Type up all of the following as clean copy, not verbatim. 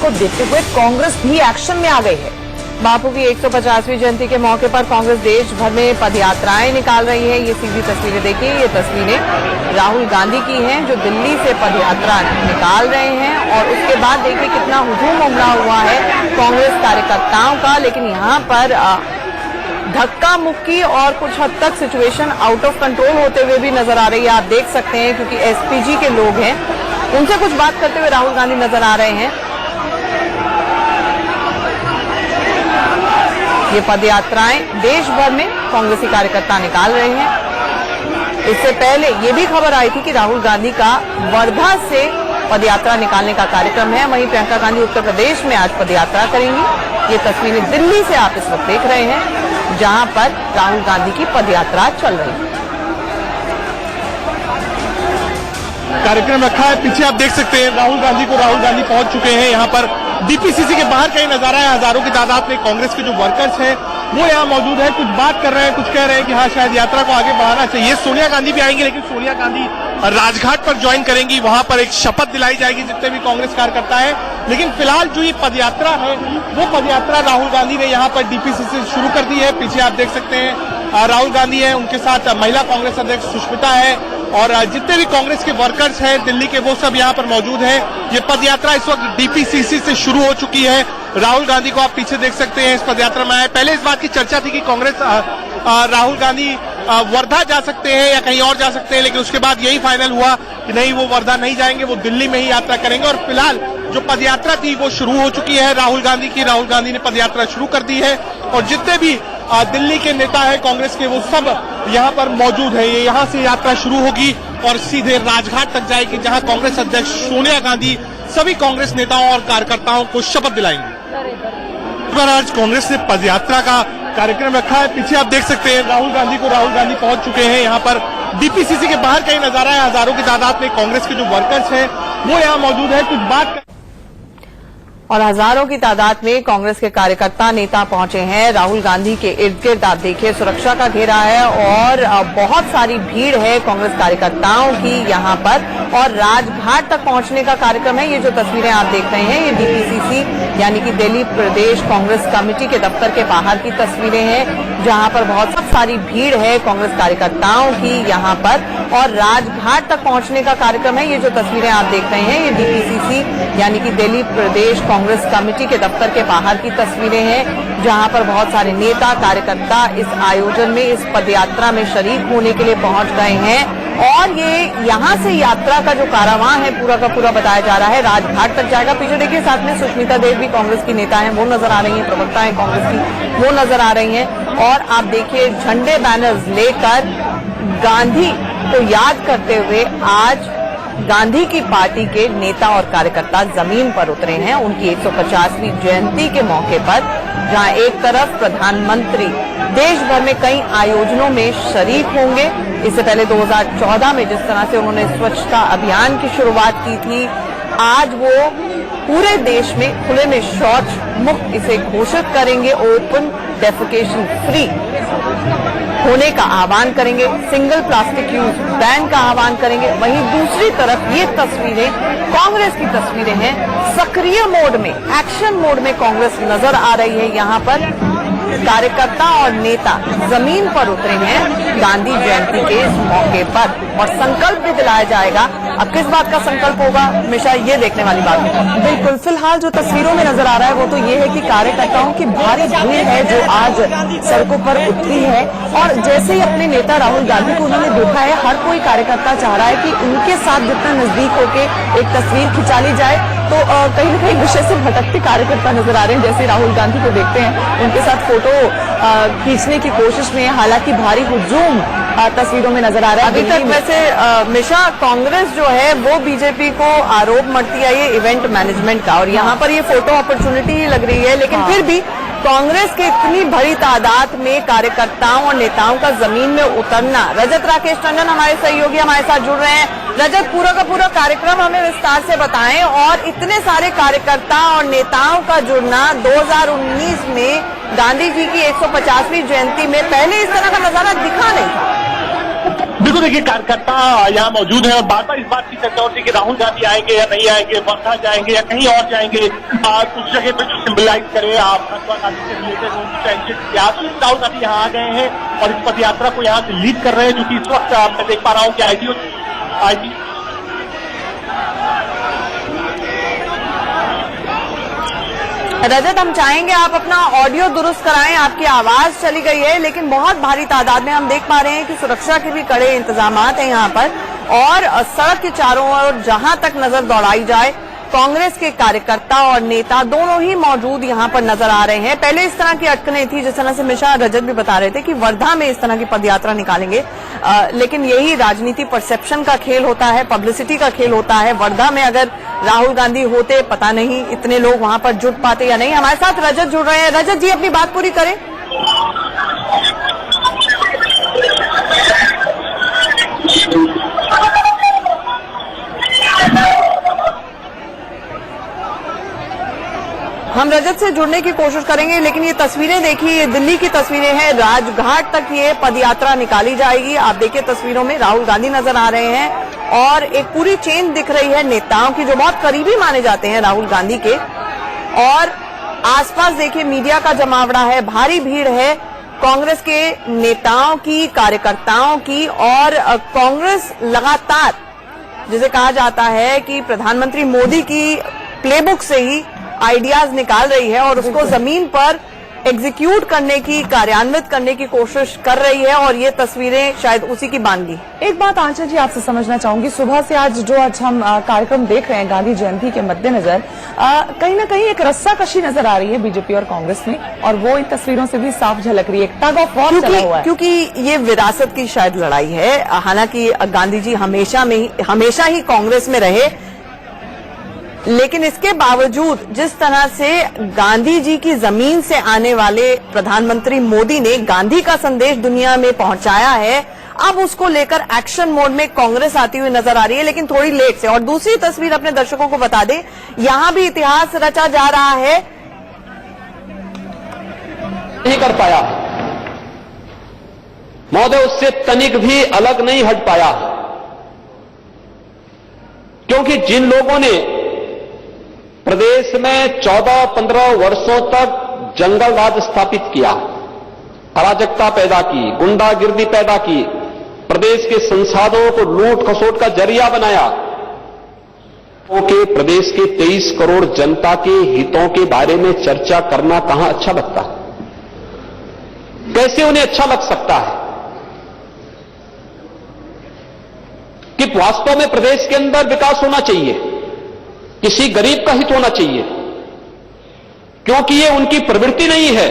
को देखते हुए कांग्रेस भी एक्शन में आ गई है। बापू की 150वीं जयंती के मौके पर कांग्रेस देश भर में पदयात्राएं निकाल रही है। ये सीधी तस्वीरें देखिए, ये तस्वीरें राहुल गांधी की हैं जो दिल्ली से पदयात्रा निकाल रहे हैं और उसके बाद देखिए कितना हुजूम उमड़ा हुआ है कांग्रेस कार्यकर्ताओं का। लेकिन यहाँ पर धक्का मुक्की और कुछ हद तक सिचुएशन आउट ऑफ कंट्रोल होते हुए भी नजर आ रही है। आप देख सकते हैं क्योंकि एसपीजी के लोग हैं, उनसे कुछ बात करते हुए राहुल गांधी नजर आ रहे हैं। ये पदयात्राएं देश भर में कांग्रेसी कार्यकर्ता निकाल रहे हैं। इससे पहले ये भी खबर आई थी कि राहुल गांधी का वर्धा से पदयात्रा निकालने का कार्यक्रम है। वहीं प्रियंका गांधी उत्तर प्रदेश में आज पदयात्रा करेंगी। ये तस्वीरें दिल्ली से आप इस वक्त देख रहे हैं जहां पर राहुल गांधी की पदयात्रा चल रही है। कार्यक्रम रखा है, पीछे आप देख सकते हैं राहुल गांधी पहुंच चुके हैं। यहाँ पर डीपीसीसी के बाहर का ही नजारा है। हजारों की तादाद में कांग्रेस के जो वर्कर्स हैं वो यहाँ मौजूद है, कुछ बात कर रहे हैं, कुछ कह रहे हैं कि हाँ शायद यात्रा को आगे बढ़ाना चाहिए। सोनिया गांधी भी आएंगी, लेकिन सोनिया गांधी राजघाट पर ज्वाइन करेंगी, वहां पर एक शपथ दिलाई जाएगी जितने भी कांग्रेस कार्यकर्ता है। लेकिन फिलहाल जो ये पदयात्रा है वो पदयात्रा राहुल गांधी ने यहाँ पर डीपीसीसी से शुरू कर दी है। पीछे आप देख सकते हैं राहुल गांधी है, उनके साथ महिला कांग्रेस अध्यक्ष सुष्मिता है और जितने भी कांग्रेस के वर्कर्स हैं दिल्ली के वो सब यहाँ पर मौजूद हैं। ये पदयात्रा इस वक्त डीपीसीसी से शुरू हो चुकी है। राहुल गांधी को आप पीछे देख सकते हैं इस पदयात्रा में आए। पहले इस बात की चर्चा थी कि कांग्रेस राहुल गांधी वर्धा जा सकते हैं या कहीं और जा सकते हैं, लेकिन उसके बाद यही फाइनल हुआ कि नहीं, वो वर्धा नहीं जाएंगे, वो दिल्ली में ही यात्रा करेंगे। और फिलहाल जो पदयात्रा थी वो शुरू हो चुकी है राहुल गांधी ने पदयात्रा शुरू कर दी है और जितने भी दिल्ली के नेता है कांग्रेस के वो सब यहाँ पर मौजूद है। ये यहाँ से यात्रा शुरू होगी और सीधे राजघाट तक जाएगी जहाँ कांग्रेस अध्यक्ष सोनिया गांधी सभी कांग्रेस नेताओं और कार्यकर्ताओं को शपथ दिलाएंगे। आज कांग्रेस ने पदयात्रा का कार्यक्रम रखा है, पीछे आप देख सकते हैं राहुल गांधी पहुंच चुके हैं। यहाँ पर डीपीसीसी के बाहर का ही नजारा है। हजारों की तादाद में कांग्रेस के जो वर्कर्स हैं वो यहाँ मौजूद है, कुछ बात और हजारों की तादाद में कांग्रेस के कार्यकर्ता नेता पहुंचे हैं। राहुल गांधी के इर्द गिर्द आप देखिए सुरक्षा का घेरा है और बहुत सारी भीड़ है कांग्रेस कार्यकर्ताओं की यहाँ पर और राजघाट तक पहुंचने का कार्यक्रम है। ये जो तस्वीरें आप देख रहे हैं ये डीपीसीसी यानी कि दिल्ली प्रदेश कांग्रेस कमेटी के दफ्तर के बाहर की तस्वीरें हैं जहां पर बहुत सारी भीड़ है कांग्रेस कार्यकर्ताओं की यहाँ पर और राजघाट तक पहुंचने का कार्यक्रम है। ये जो तस्वीरें आप देख रहे हैं ये डीपीसीसी यानी कि दिल्ली प्रदेश कांग्रेस कमेटी के दफ्तर के बाहर की तस्वीरें हैं जहां पर बहुत सारे नेता कार्यकर्ता इस आयोजन में इस पदयात्रा में शरीक होने के लिए पहुंच गए हैं। और ये यहाँ से यात्रा का जो कारवां है पूरा का पूरा बताया जा रहा है राजघाट तक जाएगा। पीछे देखिए साथ में सुष्मिता देव भी कांग्रेस की नेता हैं, वो नजर आ रही हैं, प्रवक्ता है कांग्रेस की वो नजर आ रही हैं। और आप देखिए झंडे बैनर्स लेकर गांधी को याद करते हुए आज गांधी की पार्टी के नेता और कार्यकर्ता जमीन पर उतरे हैं उनकी 150वीं जयंती के मौके पर, जहां एक तरफ प्रधानमंत्री देश भर में कई आयोजनों में शरीक होंगे। इससे पहले 2014 में जिस तरह से उन्होंने स्वच्छता अभियान की शुरुआत की थी, आज वो पूरे देश में खुले में शौच मुक्त इसे घोषित करेंगे, ओपन डेफिकेशन फ्री होने का आह्वान करेंगे, सिंगल प्लास्टिक यूज बैन का आह्वान करेंगे। वहीं दूसरी तरफ ये तस्वीरें कांग्रेस की तस्वीरें हैं, सक्रिय मोड में, एक्शन मोड में कांग्रेस नजर आ रही है। यहाँ पर कार्यकर्ता और नेता जमीन पर उतरे हैं गांधी जयंती के इस मौके पर और संकल्प भी दिलाया जाएगा। अब किस बात का संकल्प होगा हमेशा ये देखने वाली बात है। बिल्कुल, फिलहाल जो तस्वीरों में नजर आ रहा है वो तो ये है कि कार्यकर्ताओं की भारी भीड़ है जो आज सड़कों पर उतरी है और जैसे ही अपने नेता राहुल गांधी को उन्होंने देखा है, हर कोई कार्यकर्ता चाह रहा है कि उनके साथ जितना नजदीक होके एक तस्वीर खिंचा ली जाए। तो कहीं न कहीं विषय से भटकते कार्यकर्ता नजर आ रहे हैं। जैसे राहुल गांधी को देखते हैं उनके साथ फोटो खींचने की कोशिश में, हालांकि भारी हुजूम तस्वीरों में नजर आ रहा है। अभी तक वैसे मिशा कांग्रेस जो है वो बीजेपी को आरोप मढ़ती आई है इवेंट मैनेजमेंट का और यहाँ पर ये फोटो अपॉर्चुनिटी ही लग रही है, लेकिन फिर भी कांग्रेस के इतनी बड़ी तादाद में कार्यकर्ताओं और नेताओं का जमीन में उतरना। रजत राकेश टंडन हमारे सहयोगी हमारे साथ जुड़ रहे हैं। रजत, पूरा का पूरा कार्यक्रम हमें विस्तार से बताएं और इतने सारे कार्यकर्ता और नेताओं का जुड़ना 2019 में गांधी जी की 150वीं जयंती में पहले इस तरह का नजारा दिखा नहीं था। बिल्कुल देखिए, कार्यकर्ता यहाँ मौजूद है और बार बार इस बात की चर्चा होती है कि राहुल गांधी आएंगे या नहीं आएंगे, वर्धा जाएंगे या कहीं और जाएंगे, उस जगह पे जो सिंबलाइज करे आप महात्मा गांधी से रिलेटेड राहुल गांधी यहाँ आ गए हैं और इस पद यात्रा को यहाँ से लीड कर रहे हैं, जो कि इस वक्त मैं देख पा रहा हूँ कि आईटी रजत, हम चाहेंगे आप अपना ऑडियो दुरुस्त कराएं, आपकी आवाज चली गई है, लेकिन बहुत भारी तादाद में हम देख पा रहे हैं कि सुरक्षा के भी कड़े इंतजामात हैं यहाँ पर और सड़क के चारों ओर जहां तक नजर दौड़ाई जाए कांग्रेस के कार्यकर्ता और नेता दोनों ही मौजूद यहाँ पर नजर आ रहे हैं। पहले इस तरह की अटकलें थी, जिस तरह से मिश्रा रजत भी बता रहे थे कि वर्धा में इस तरह की पदयात्रा निकालेंगे, लेकिन यही राजनीति परसेप्शन का खेल होता है, पब्लिसिटी का खेल होता है। वर्धा में अगर राहुल गांधी होते, पता नहीं इतने लोग वहां पर जुट पाते या नहीं। हमारे साथ रजत जुड़ रहे हैं। रजत जी, अपनी बात पूरी करें। हम रजत से जुड़ने की कोशिश करेंगे, लेकिन ये तस्वीरें देखिए, ये दिल्ली की तस्वीरें हैं। राजघाट तक ये पदयात्रा निकाली जाएगी। आप देखिए तस्वीरों में राहुल गांधी नजर आ रहे हैं और एक पूरी चेन दिख रही है नेताओं की जो बहुत करीबी माने जाते हैं राहुल गांधी के, और आसपास देखिए मीडिया का जमावड़ा है, भारी भीड़ है कांग्रेस के नेताओं की, कार्यकर्ताओं की। और कांग्रेस लगातार, जिसे कहा जाता है कि प्रधानमंत्री मोदी की प्लेबुक से ही आइडियाज निकाल रही है और उसको जमीन पर एग्जीक्यूट करने की, कार्यान्वित करने की कोशिश कर रही है, और ये तस्वीरें शायद उसी की बानगी। एक बात आंचल जी आपसे समझना चाहूंगी, सुबह से आज हम कार्यक्रम देख रहे हैं गांधी जयंती के मद्देनजर, कहीं ना कहीं एक रस्साकशी नजर आ रही है बीजेपी और कांग्रेस में, और वो इन तस्वीरों से भी साफ झलक रही है। एक टग ऑफ वॉर चला हुआ है, क्योंकि ये विरासत की शायद लड़ाई है। हालांकि गांधी जी हमेशा ही कांग्रेस में रहे, लेकिन इसके बावजूद जिस तरह से गांधी जी की जमीन से आने वाले प्रधानमंत्री मोदी ने गांधी का संदेश दुनिया में पहुंचाया है, अब उसको लेकर एक्शन मोड में कांग्रेस आती हुई नजर आ रही है, लेकिन थोड़ी लेट से। और दूसरी तस्वीर अपने दर्शकों को बता दें, यहां भी इतिहास रचा जा रहा है। नहीं कर पाया महोदय, उससे तनिक भी अलग नहीं हट पाया, क्योंकि जिन लोगों ने प्रदेश में 14-15 वर्षों तक जंगल राज स्थापित किया, अराजकता पैदा की, गुंडागिर्दी पैदा की, प्रदेश के संसाधनों को लूट खसोट का जरिया बनाया, के प्रदेश के 23 करोड़ जनता के हितों के बारे में चर्चा करना कहां अच्छा लगता है? कैसे उन्हें अच्छा लग सकता है कि वास्तव में प्रदेश के अंदर विकास होना चाहिए, किसी गरीब का हित होना चाहिए, क्योंकि ये उनकी प्रवृत्ति नहीं है,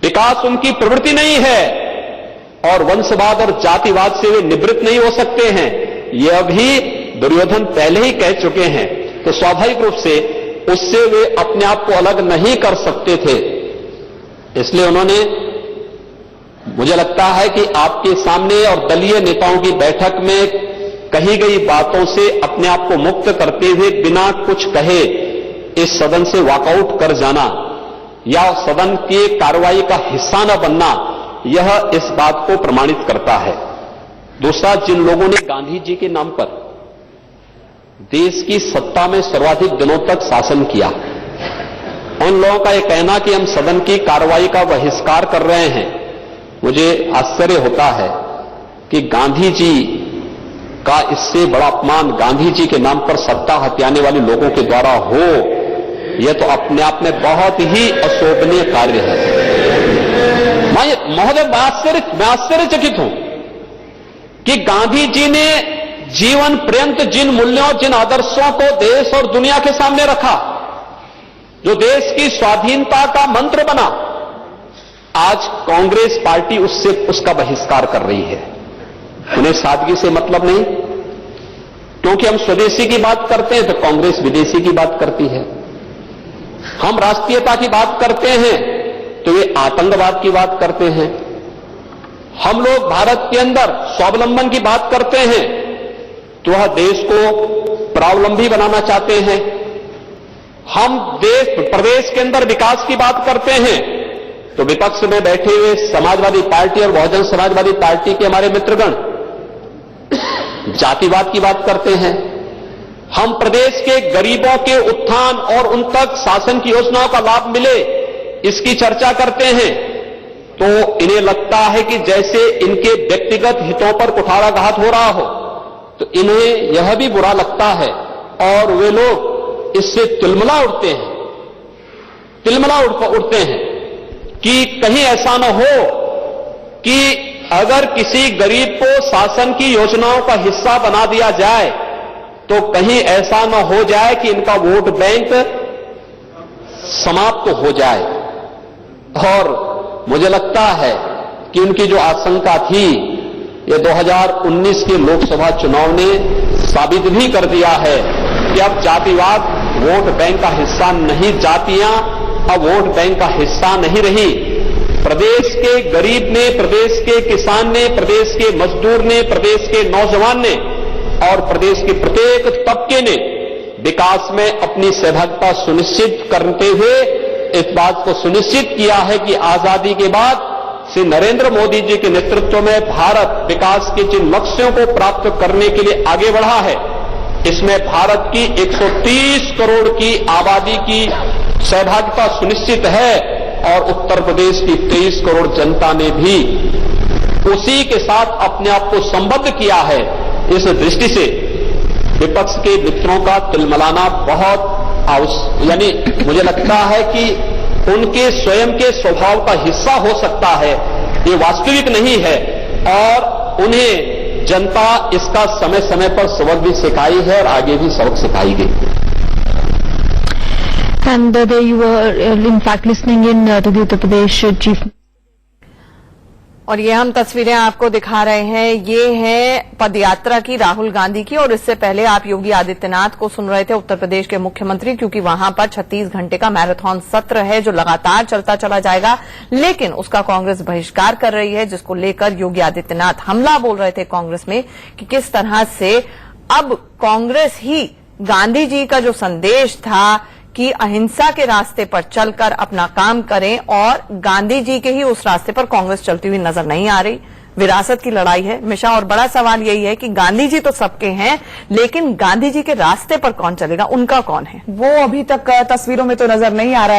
विकास उनकी प्रवृत्ति नहीं है, और वंशवाद और जातिवाद से वे निवृत्त नहीं हो सकते हैं। यह भी दुर्योधन पहले ही कह चुके हैं, तो स्वाभाविक रूप से उससे वे अपने आप को अलग नहीं कर सकते थे। इसलिए उन्होंने, मुझे लगता है कि आपके सामने और दलीय नेताओं की बैठक में कही गई बातों से अपने आप को मुक्त करते हुए बिना कुछ कहे इस सदन से वॉकआउट कर जाना या सदन की कार्रवाई का हिस्सा न बनना, यह इस बात को प्रमाणित करता है। दूसरा, जिन लोगों ने गांधी जी के नाम पर देश की सत्ता में सर्वाधिक दिनों तक शासन किया, उन लोगों का यह कहना कि हम सदन की कार्रवाई का बहिष्कार कर रहे हैं, मुझे आश्चर्य होता है कि गांधी जी का इससे बड़ा अपमान गांधी जी के नाम पर सत्ता हथियाने वाले लोगों के द्वारा हो, यह तो अपने आप में बहुत ही अशोभनीय कार्य है। महोदय, मैं आश्चर्यचकित हूं कि गांधी जी ने जीवन पर्यंत जिन मूल्यों, जिन आदर्शों को देश और दुनिया के सामने रखा, जो देश की स्वाधीनता का मंत्र बना, आज कांग्रेस पार्टी उसका बहिष्कार कर रही है। उन्हें सादगी से मतलब नहीं, क्योंकि हम स्वदेशी की बात करते हैं तो कांग्रेस विदेशी की बात करती है, हम राष्ट्रीयता की बात करते हैं तो वे आतंकवाद की बात करते हैं, हम लोग भारत के अंदर स्वावलंबन की बात करते हैं तो वह देश को प्रावलंबी बनाना चाहते हैं, हम प्रदेश के अंदर विकास की बात करते हैं तो विपक्ष में बैठे हुए समाजवादी पार्टी और बहुजन समाजवादी पार्टी के हमारे मित्रगण जातिवाद की बात करते हैं, हम प्रदेश के गरीबों के उत्थान और उन तक शासन की योजनाओं का लाभ मिले इसकी चर्चा करते हैं, तो इन्हें लगता है कि जैसे इनके व्यक्तिगत हितों पर कुठाराघात हो रहा हो, तो इन्हें यह भी बुरा लगता है और वे लोग इससे तिलमिला उठते हैं कि कहीं ऐसा न हो कि अगर किसी गरीब को शासन की योजनाओं का हिस्सा बना दिया जाए तो कहीं ऐसा न हो जाए कि इनका वोट बैंक समाप्त हो जाए। और मुझे लगता है कि उनकी जो आशंका थी, ये 2019 के लोकसभा चुनाव ने साबित भी कर दिया है कि अब जातिवाद वोट बैंक का हिस्सा नहीं, जातियां अब वोट बैंक का हिस्सा नहीं रही। प्रदेश के गरीब ने, प्रदेश के किसान ने, प्रदेश के मजदूर ने, प्रदेश के नौजवान ने और प्रदेश के प्रत्येक तबके ने विकास में अपनी सहभागिता सुनिश्चित करते हुए इस बात को सुनिश्चित किया है कि आजादी के बाद श्री नरेंद्र मोदी जी के नेतृत्व में भारत विकास के जिन लक्ष्यों को प्राप्त करने के लिए आगे बढ़ा है, इसमें भारत की 130 करोड़ की आबादी की सहभागिता सुनिश्चित है और उत्तर प्रदेश की 23 करोड़ जनता ने भी उसी के साथ अपने आप को संबद्ध किया है। इस दृष्टि से विपक्ष के मित्रों का तिलमिलाना बहुत यानी मुझे लगता है कि उनके स्वयं के स्वभाव का हिस्सा हो सकता है, ये वास्तविक नहीं है और उन्हें जनता इसका समय समय पर सबक भी सिखाई है और आगे भी सबक सिखाएगी। And there you were in fact listening in to the Uttar Pradesh chief. और ये हम तस्वीरें आपको दिखा रहे हैं, ये है पदयात्रा की राहुल गांधी की। और इससे पहले आप योगी आदित्यनाथ को सुन रहे थे, उत्तर प्रदेश के मुख्यमंत्री, क्योंकि वहां पर 36 घंटे का मैराथन सत्र है जो लगातार चलता चला जाएगा, लेकिन उसका कांग्रेस बहिष्कार कर रही है, जिसको लेकर योगी आदित्यनाथ हमला बोल रहे थे कांग्रेस में कि किस तरह से अब कांग्रेस ही गांधी जी का जो संदेश था कि अहिंसा के रास्ते पर चलकर अपना काम करें, और गांधी जी के ही उस रास्ते पर कांग्रेस चलती हुई नजर नहीं आ रही। विरासत की लड़ाई है हमेशा, और बड़ा सवाल यही है कि गांधी जी तो सबके हैं, लेकिन गांधी जी के रास्ते पर कौन चलेगा, उनका कौन है? वो अभी तक तस्वीरों में तो नजर नहीं आ रहा है।